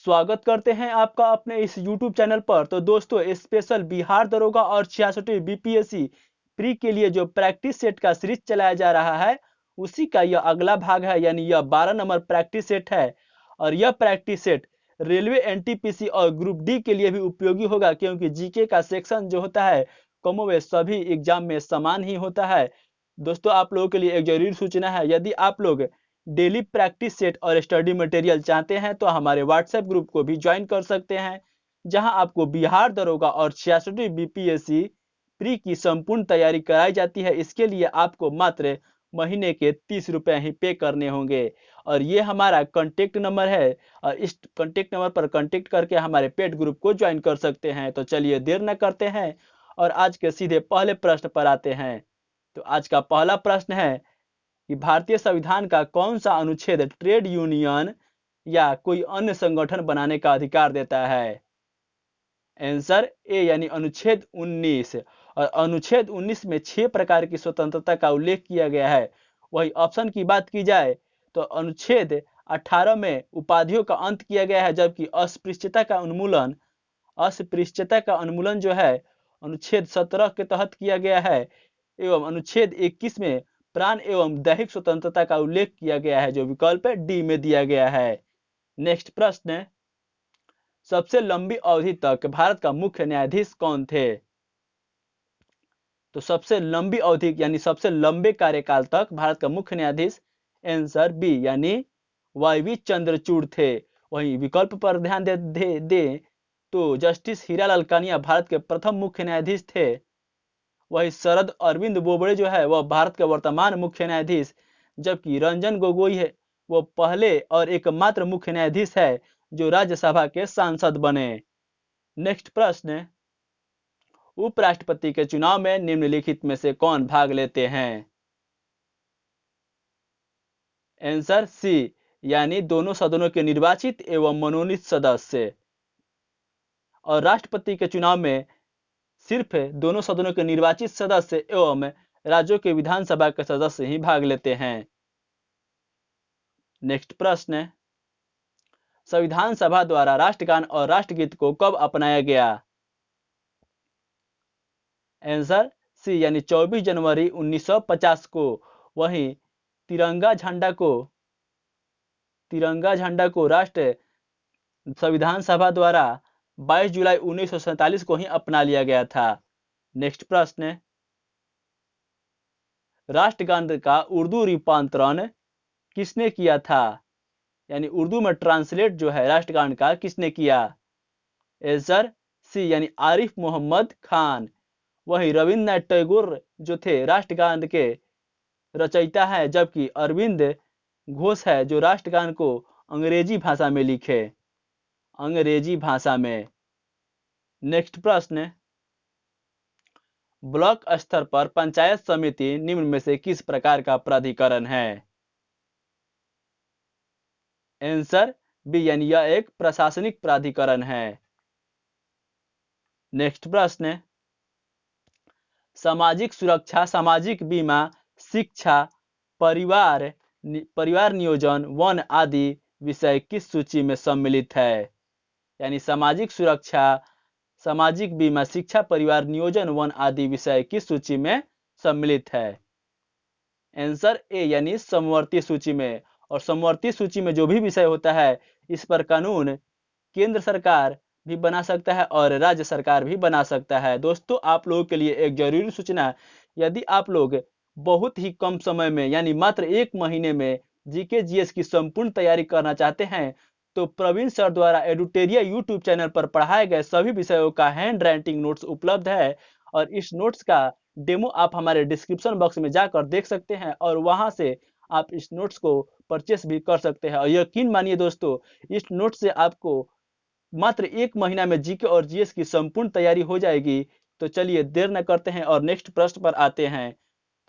स्वागत करते हैं आपका अपने इस YouTube चैनल पर। तो दोस्तों, स्पेशल बिहार दरोगा और 66वीं बीपीएससी प्री के लिए जो प्रैक्टिस सेट का सीरीज चलाया जा रहा है, उसी का यह अगला भाग है। यानी यह 12 नंबर प्रैक्टिस सेट है और यह प्रैक्टिस सेट रेलवे, एनटीपीसी और ग्रुप डी के लिए भी उपयोगी होगा, क्योंकि जीके का सेक्शन जो होता है कमोबेश सभी एग्जाम में समान ही होता है। दोस्तों, आप लोगों के लिए एक जरूरी सूचना है, यदि आप लोग डेली प्रैक्टिस सेट और स्टडी मटेरियल चाहते हैं तो हमारे व्हाट्सएप ग्रुप को भी ज्वाइन कर सकते हैं, जहां आपको बिहार दरोगा और 66वीं बीपीएससी प्री की संपूर्ण तैयारी कराई जाती है। इसके लिए आपको मात्र महीने के 30 रुपए ही पे करने होंगे और ये हमारा कॉन्टेक्ट नंबर है और इस कॉन्टेक्ट नंबर पर कॉन्टेक्ट करके हमारे पेड ग्रुप को ज्वाइन कर सकते हैं। तो चलिए देर न करते हैं और आज के सीधे पहले प्रश्न पर आते हैं। तो आज का पहला प्रश्न है कि भारतीय संविधान का कौन सा अनुच्छेद ट्रेड यूनियन या कोई अन्य संगठन बनाने का अधिकार देता है? आंसर ए यानी अनुच्छेद 19। और अनुच्छेद 19 में 6 प्रकार की स्वतंत्रता का उल्लेख किया गया है। वही ऑप्शन की बात की जाए तो अनुच्छेद 18 में उपाधियों का अंत किया गया है, जबकि अस्पृश्यता का उन्मूलन जो है अनुच्छेद 17 के तहत किया गया है। एवं अनुच्छेद 21 में प्राण एवं दैहिक स्वतंत्रता का उल्लेख किया गया है, जो विकल्प डी में दिया गया है। नेक्स्ट प्रश्न, सबसे लंबी अवधि तक भारत का मुख्य न्यायाधीश कौन थे? तो सबसे लंबी अवधि यानी सबसे लंबे कार्यकाल तक भारत का मुख्य न्यायाधीश आंसर बी यानी वाईवी चंद्रचूड़ थे। वहीं विकल्प पर ध्यान दे तो जस्टिस हीरालाल कानिया भारत के प्रथम मुख्य न्यायाधीश थे। वही शरद अरविंद बोबड़े जो है वह भारत के वर्तमान मुख्य न्यायाधीश, जबकि रंजन गोगोई है वो पहले और एकमात्र मुख्य न्यायाधीश है जो राज्यसभा के सांसद बने। नेक्स्ट प्रश्न, उपराष्ट्रपति के चुनाव में निम्नलिखित में से कौन भाग लेते हैं? आंसर सी यानी दोनों सदनों के निर्वाचित एवं मनोनीत सदस्य। और राष्ट्रपति के चुनाव में सिर्फ दोनों सदनों के निर्वाचित सदस्य एवं राज्यों के विधानसभा के सदस्य ही भाग लेते हैं। नेक्स्ट प्रश्न, संविधान सभा द्वारा राष्ट्रगान और राष्ट्रगीत को कब अपनाया गया? आंसर सी यानी 24 जनवरी 1950 को। वहीं तिरंगा झंडा को राष्ट्र संविधान सभा द्वारा 22 जुलाई 1947 को ही अपना लिया गया था। नेक्स्ट प्रश्न, राष्ट्रगान का उर्दू रूपांतरण किसने किया था? यानी उर्दू में ट्रांसलेट जो है राष्ट्रगान का किसने किया? आंसर सी यानी आरिफ मोहम्मद खान। वहीं रविंद्रनाथ टैगोर जो थे राष्ट्रगान के रचयिता है, जबकि अरविंद घोष है जो राष्ट्रगान को अंग्रेजी भाषा में लिखे, अंग्रेजी भाषा में। नेक्स्ट प्रश्न, ब्लॉक स्तर पर पंचायत समिति निम्न में से किस प्रकार का प्राधिकरण है? आंसर बी यानी यह एक प्रशासनिक प्राधिकरण है। नेक्स्ट प्रश्न, सामाजिक सुरक्षा, सामाजिक बीमा, शिक्षा, परिवार नियोजन, वन आदि विषय किस सूची में सम्मिलित है? यानी सामाजिक सुरक्षा, सामाजिक बीमा, शिक्षा, परिवार नियोजन, वन आदि विषय किस सूची में सम्मिलित है? आंसर ए यानी समवर्ती सूची में। और समवर्ती सूची में जो भी विषय होता है इस पर कानून केंद्र सरकार भी बना सकता है और राज्य सरकार भी बना सकता है। दोस्तों, आप लोगों के लिए एक जरूरी सूचना, यदि आप लोग बहुत ही कम समय में यानी मात्र 1 महीने में जीके जीएस की संपूर्ण तैयारी करना चाहते हैं तो प्रवीण सर द्वारा एडुटेरिया यूट्यूब चैनल पर पढ़ाए गए सभी विषयों का हैंड राइटिंग नोट्स उपलब्ध है और इस नोट्स का डेमो आप हमारे डिस्क्रिप्शन बॉक्स में जाकर देख सकते हैं और वहां से आप इस नोट्स को परचेस भी कर सकते हैं। और यकीन मानिए दोस्तों, इस नोट से आपको मात्र 1 महीना में जीके और जीएस की संपूर्ण तैयारी हो जाएगी। तो चलिए देर न करते हैं और नेक्स्ट प्रश्न पर आते हैं।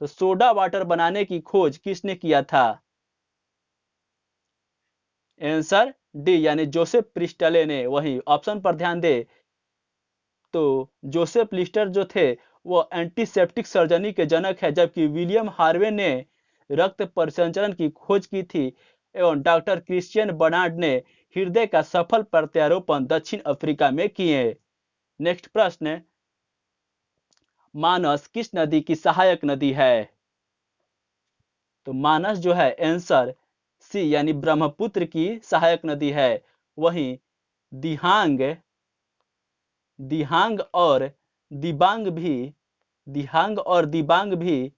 तो सोडा वाटर बनाने की खोज किसने किया था? आंसर डी यानी जोसेफ प्रिस्टले ने। वही ऑप्शन पर ध्यान दे तो जोसेफ लिस्टर जो थे वो एंटीसेप्टिक सर्जरी के जनक है, जबकि विलियम हार्वे ने रक्त परिसंचरण की खोज की थी एवं डॉक्टर क्रिश्चियन बर्नार्ड ने हृदय का सफल प्रत्यारोपण दक्षिण अफ्रीका में किए। नेक्स्ट प्रश्न, मानस किस नदी की सहायक नदी है? तो मानस जो है आंसर सी यानी ब्रह्मपुत्र की सहायक नदी है। वहीं दिहांग दिहांग और दिबांग भी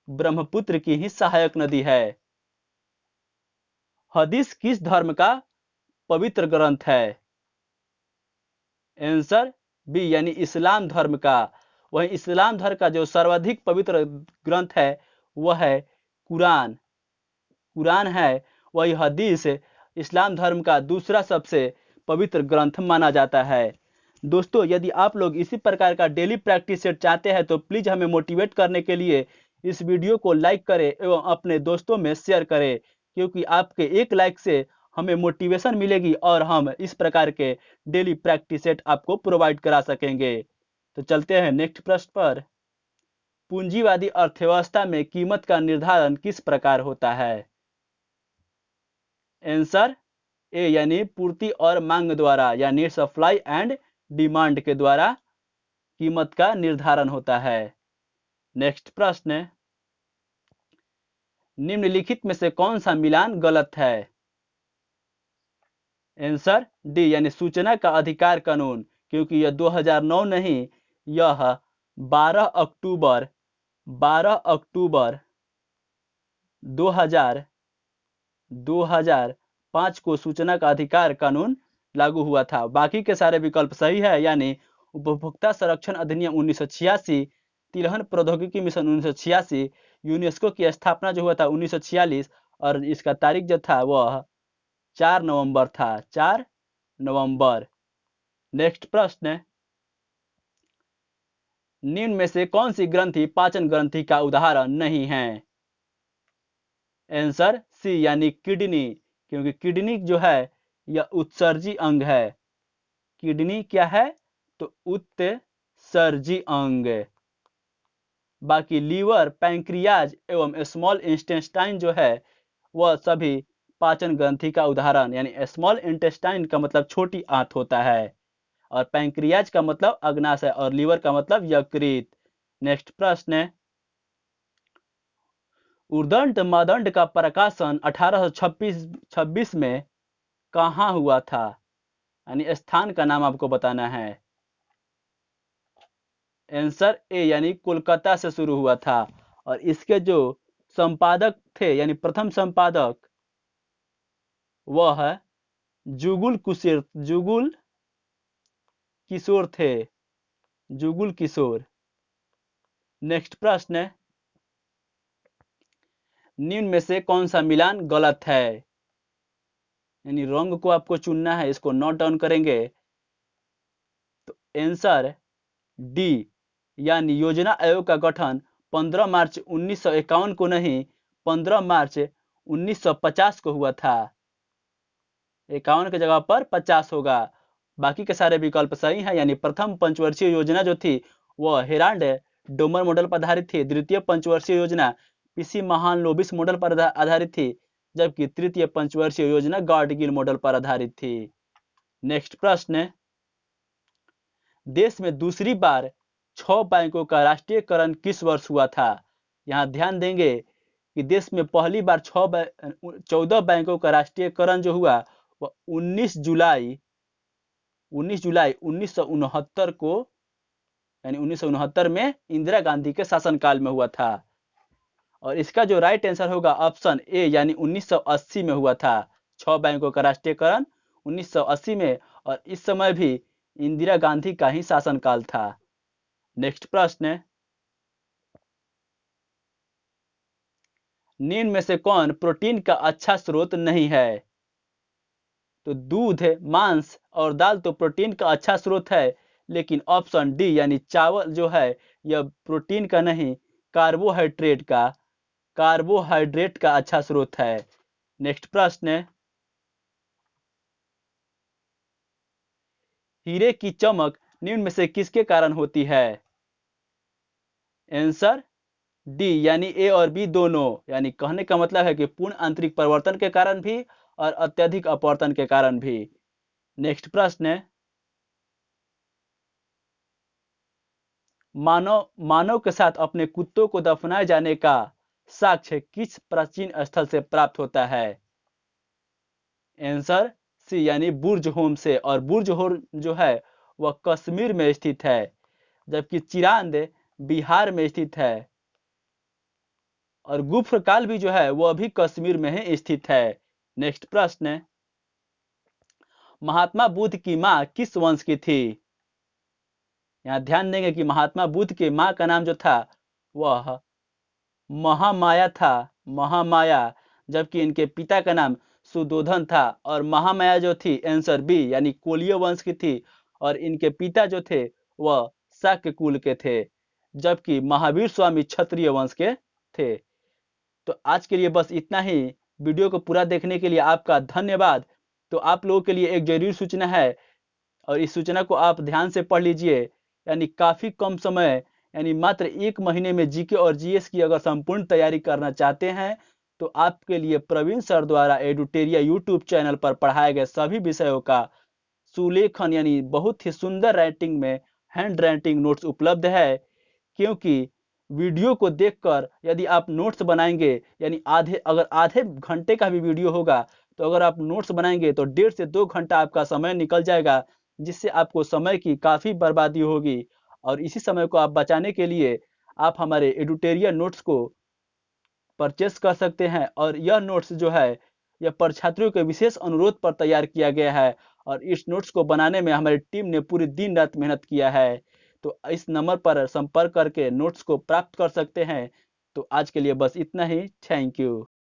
ब्रह्मपुत्र की ही सहायक नदी है। हदीस किस धर्म का पवित्र ग्रंथ है? आंसर बी यानी इस्लाम धर्म का। वहीं इस्लाम धर्म का जो सर्वाधिक पवित्र ग्रंथ है वह है कुरान है। वही हदीस इस्लाम धर्म का दूसरा सबसे पवित्र ग्रंथ माना जाता है। दोस्तों, यदि आप लोग इसी प्रकार का डेली प्रैक्टिस सेट चाहते हैं तो प्लीज हमें मोटिवेट करने के लिए इस वीडियो को लाइक करें एवं अपने दोस्तों में शेयर करें, क्योंकि आपके एक लाइक से हमें मोटिवेशन मिलेगी और हम इस प्रकार के डेली प्रैक्टिस सेट आपको प्रोवाइड करा सकेंगे। तो चलते हैं नेक्स्ट प्रश्न पर। पूंजीवादी अर्थव्यवस्था में कीमत का निर्धारण किस प्रकार होता है? आंसर ए यानी पूर्ति और मांग द्वारा, यानी सप्लाई एंड डिमांड के द्वारा कीमत का निर्धारण होता है। नेक्स्ट प्रश्न, निम्नलिखित में से कौन सा मिलान गलत है? आंसर डी यानी सूचना का अधिकार कानून, क्योंकि यह 2009 नहीं, यह 12 अक्टूबर 2005 को सूचना का अधिकार कानून लागू हुआ था। बाकी के सारे विकल्प सही है, यानी उपभोक्ता संरक्षण अधिनियम 1986, तिलहन प्रौद्योगिकी मिशन 1986, यूनेस्को की स्थापना जो हुआ था 1946 और इसका तारीख जो था वह 4 नवंबर था, 4 नवंबर। नेक्स्ट प्रश्न, निम्न में से कौन सी ग्रंथि पाचन ग्रंथि का उदाहरण नहीं है? आंसर सी यानी किडनी, क्योंकि किडनी जो है यह उत्सर्जी अंग है। किडनी क्या है? तो उत्सर्जी अंग। बाकी लीवर, पैंक्रियाज एवं स्मॉल इंटेस्टाइन जो है वह सभी पाचन ग्रंथि का उदाहरण, यानी स्मॉल इंटेस्टाइन का मतलब छोटी आंत होता है और पैंक्रियाज का मतलब अग्नाशय और लीवर का मतलब यकृत। नेक्स्ट प्रश्न, उद्दंड मादंड का प्रकाशन 1826 में कहाँ हुआ था? यानी स्थान का नाम आपको बताना है। आंसर ए यानी कोलकाता से शुरू हुआ था और इसके जो संपादक थे यानी प्रथम संपादक वह जुगुल किशोर थे, जुगुल किशोर। नेक्स्ट प्रश्न, निम्न में से कौन सा मिलान गलत है? यानी रंग को आपको चुनना है, इसको नोट डाउन करेंगे। तो आंसर डी यानी योजना आयोग का गठन 15 मार्च 1951 को नहीं, 15 मार्च 1950 को हुआ था। 51 की जगह पर 50 होगा। बाकी के सारे विकल्प सही हैं, यानी प्रथम पंचवर्षीय योजना जो थी वह हेराल्ड डोमर मॉडल पर आधारित थी। द्वितीय पंचवर्षीय योजना पीसी महालनोबिस मॉडल पर आधारित थी, जबकि तृतीय पंचवर्षीय योजना गार्डगिल मॉडल पर आधारित थी। नेक्स्ट प्रश्न, देश में दूसरी बार 6 बैंकों का राष्ट्रीयकरण किस वर्ष हुआ था? यहाँ ध्यान देंगे कि देश में पहली बार 14 बैंकों का राष्ट्रीयकरण जो हुआ वह 19 जुलाई 1969 को, यानी 1969 में इंदिरा गांधी के शासनकाल में हुआ था। और इसका जो राइट आंसर होगा ऑप्शन ए यानी 1980 में हुआ था। 6 बैंकों का राष्ट्रीयकरण 1980 में, और इस समय भी इंदिरा गांधी का ही शासनकाल था। नेक्स्ट प्रश्न, निम्न में से कौन प्रोटीन का अच्छा स्रोत नहीं है? तो दूध, मांस और दाल तो प्रोटीन का अच्छा स्रोत है, लेकिन ऑप्शन डी यानी चावल जो है यह प्रोटीन का नहीं, कार्बोहाइड्रेट का अच्छा स्रोत है। नेक्स्ट प्रश्न, हीरे की चमक निम्न में से किसके कारण होती है? आंसर डी यानी ए और बी दोनों, यानी कहने का मतलब है कि पूर्ण आंतरिक परिवर्तन के कारण भी और अत्यधिक अपवर्तन के कारण भी। नेक्स्ट प्रश्न है, मानव के साथ अपने कुत्तों को दफनाए जाने का साक्ष्य किस प्राचीन स्थल से प्राप्त होता है? आंसर सी यानी बुर्ज होम से, और बुर्ज होम जो है वह कश्मीर में स्थित है, जबकि चिरांद बिहार में स्थित है, और गुफ्रकाल भी जो है वह भी कश्मीर में ही स्थित है। नेक्स्ट प्रश्न है, महात्मा बुद्ध की मां किस वंश की थी? यहाँ ध्यान देंगे कि महात्मा बुद्ध की मां का नाम जो था वह महामाया था, महामाया, जबकि इनके पिता का नाम सुदोधन था, और महामाया जो थी आंसर बी यानी कोलिय वंश की थी, और इनके पिता जो थे वह शाक्य कुल के थे, जबकि महावीर स्वामी क्षत्रिय वंश के थे। तो आज के लिए बस इतना ही। वीडियो को पूरा देखने के लिए आपका धन्यवाद। तो आप लोगों के लिए एक जरूरी सूचना है, और इस सूचना को आप ध्यान से पढ़ लीजिए। यानी काफी कम समय, यानी मात्र 1 महीने में जीके और जीएस की अगर संपूर्ण तैयारी करना चाहते हैं तो आपके लिए प्रवीण सर द्वारा एडुटेरिया यूट्यूब चैनल पर पढ़ाए गए सभी विषयों का सुलेखन यानी बहुत ही सुंदर राइटिंग में हैंड राइटिंग नोट्स उपलब्ध है। क्योंकि वीडियो को देखकर यदि आप नोट्स बनाएंगे, यानी अगर आधे घंटे का भी वीडियो होगा तो अगर आप नोट्स बनाएंगे तो 1.5 से 2 घंटा आपका समय निकल जाएगा, जिससे आपको समय की काफी बर्बादी होगी। और इसी समय को आप बचाने के लिए आप हमारे एडुटेरिया नोट्स को परचेस कर सकते हैं, और यह नोट्स जो है यह परीक्षार्थियों के विशेष अनुरोध पर तैयार किया गया है, और इस नोट्स को बनाने में हमारी टीम ने पूरी दिन रात मेहनत किया है। तो इस नंबर पर संपर्क करके नोट्स को प्राप्त कर सकते हैं। तो आज के लिए बस इतना ही। Thank you.